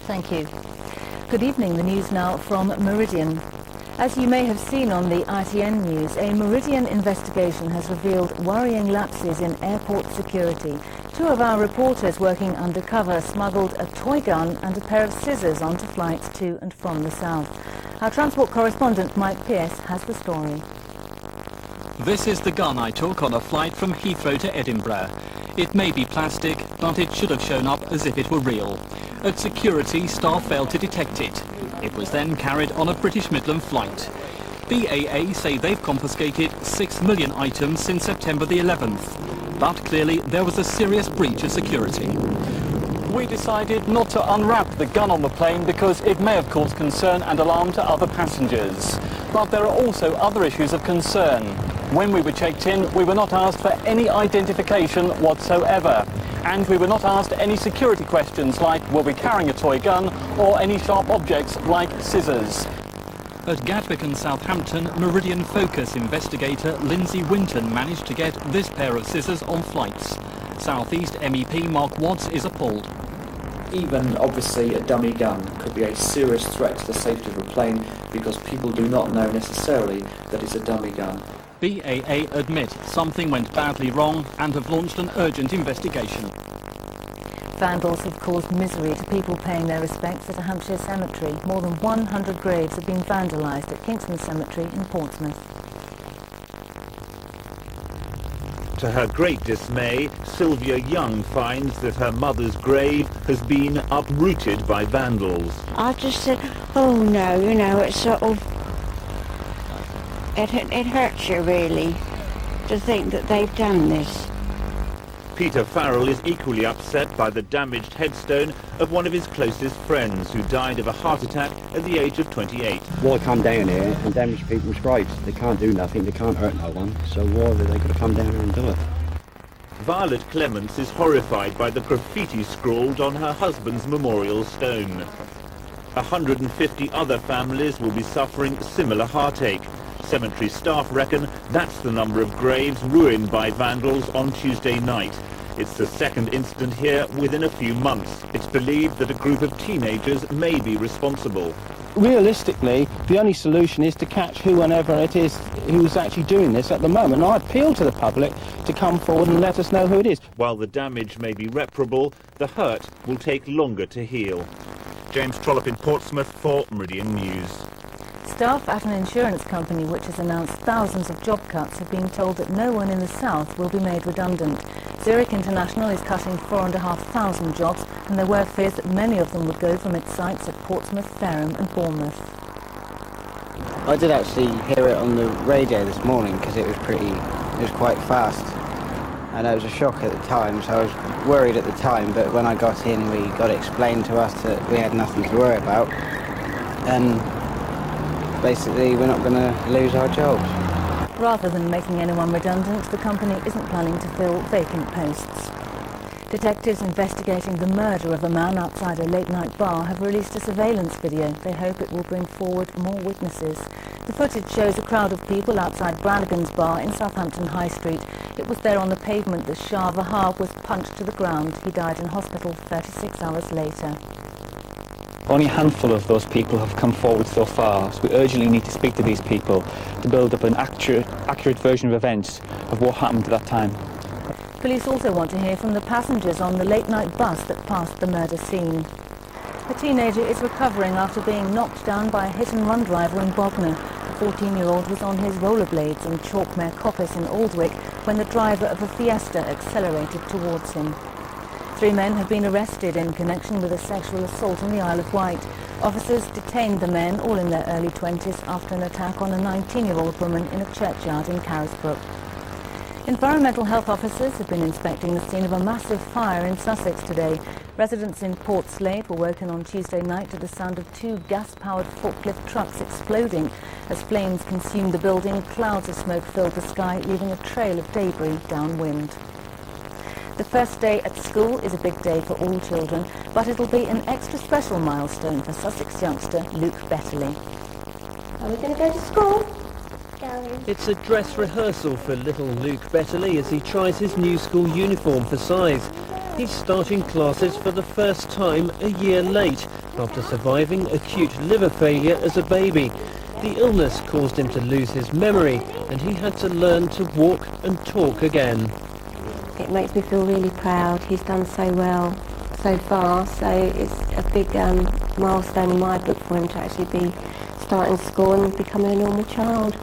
Thank you. Good evening. The news now from Meridian. As you may have seen on the ITN news, a Meridian investigation has revealed worrying lapses in airport security. Two of our reporters working undercover smuggled a toy gun and a pair of scissors onto flights to and from the south. Our transport correspondent Mike Pearce has the story. This is the gun I took on a flight from Heathrow to Edinburgh. It may be plastic, but it should have shown up as if it were real. At security, staff failed to detect it. It was then carried on a British Midland flight. BAA say they've confiscated 6 million items since September the 11th. But clearly there was a serious breach of security. We decided not to unwrap the gun on the plane because it may have caused concern and alarm to other passengers. But there are also other issues of concern. When we were checked in, we were not asked for any identification whatsoever. And we were not asked any security questions like were we carrying a toy gun or any sharp objects like scissors. At Gatwick and Southampton, Meridian Focus investigator Lindsay Winton managed to get this pair of scissors on flights. South East MEP Mark Watts is appalled. Even obviously a dummy gun could be a serious threat to the safety of a plane because people do not know necessarily that it's a dummy gun. BAA admit something went badly wrong and have launched an urgent investigation. Vandals have caused misery to people paying their respects at a Hampshire cemetery. More than 100 graves have been vandalised at Kingston Cemetery in Portsmouth. To her great dismay, Sylvia Young finds that her mother's grave has been uprooted by vandals. I just said, oh no, you know, it's sort of, it hurts you really to think that they've done this. Peter Farrell is equally upset by the damaged headstone of one of his closest friends who died of a heart attack at the age of 28. Why come down here and damage people's graves? They can't do nothing, they can't hurt no one, so why have they got to come down here and do it? Violet Clements is horrified by the graffiti scrawled on her husband's memorial stone. 150 other families will be suffering similar heartache. Cemetery staff reckon that's the number of graves ruined by vandals on Tuesday night. It's the second incident here within a few months. It's believed that a group of teenagers may be responsible. Realistically, the only solution is to catch whoever it is who's actually doing this at the moment. I appeal to the public to come forward and let us know who it is. While the damage may be reparable, the hurt will take longer to heal. James Trollope in Portsmouth for Meridian News. Staff at an insurance company which has announced thousands of job cuts have been told that no one in the south will be made redundant. Zurich International is cutting 4,500 jobs, and there were fears that many of them would go from its sites at Portsmouth, Fareham and Bournemouth. I did actually hear it on the radio this morning because it was quite fast. And it was a shock at the time, so I was worried at the time, but when I got in we got explained to us that we had nothing to worry about. And basically, we're not going to lose our jobs. Rather than making anyone redundant, the company isn't planning to fill vacant posts. Detectives investigating the murder of a man outside a late-night bar have released a surveillance video. They hope it will bring forward more witnesses. The footage shows a crowd of people outside Brannigan's bar in Southampton High Street. It was there on the pavement that Shah Vahab was punched to the ground. He died in hospital 36 hours later. Only a handful of those people have come forward so far, so we urgently need to speak to these people to build up an accurate version of events of what happened at that time. Police also want to hear from the passengers on the late-night bus that passed the murder scene. A teenager is recovering after being knocked down by a hit-and-run driver in Bognor. The 14-year-old was on his rollerblades in Chalkmere Coppice in Aldwick when the driver of a Fiesta accelerated towards him. 3 men have been arrested in connection with a sexual assault in the Isle of Wight. Officers detained the men, all in their early 20s, after an attack on a 19-year-old woman in a churchyard in Carisbrooke. Environmental health officers have been inspecting the scene of a massive fire in Sussex today. Residents in Port Slade were woken on Tuesday night to the sound of 2 gas-powered forklift trucks exploding. As flames consumed the building, clouds of smoke filled the sky, leaving a trail of debris downwind. The first day at school is a big day for all children, but it'll be an extra special milestone for Sussex youngster Luke Betterley. Are we going to go to school? It's a dress rehearsal for little Luke Betterley as he tries his new school uniform for size. He's starting classes for the first time a year late, after surviving acute liver failure as a baby. The illness caused him to lose his memory, and he had to learn to walk and talk again. It makes me feel really proud. He's done so well so far, so it's a big milestone in my book for him to actually be starting school and becoming a normal child.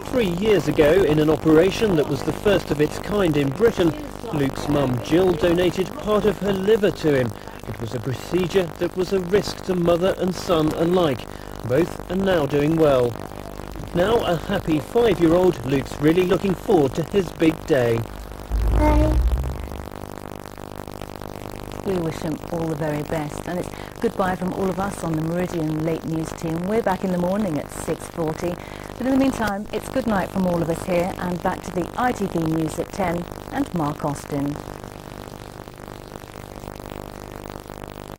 3 years ago, in an operation that was the first of its kind in Britain, Luke's mum Jill donated part of her liver to him. It was a procedure that was a risk to mother and son alike. Both are now doing well. Now a happy 5-year-old, Luke's really looking forward to his big day. Hi. We wish him all the very best, and it's goodbye from all of us on the Meridian Late News team. We're back in the morning at 6:40, but in the meantime, it's good night from all of us here, and back to the ITV News at 10 and Mark Austin.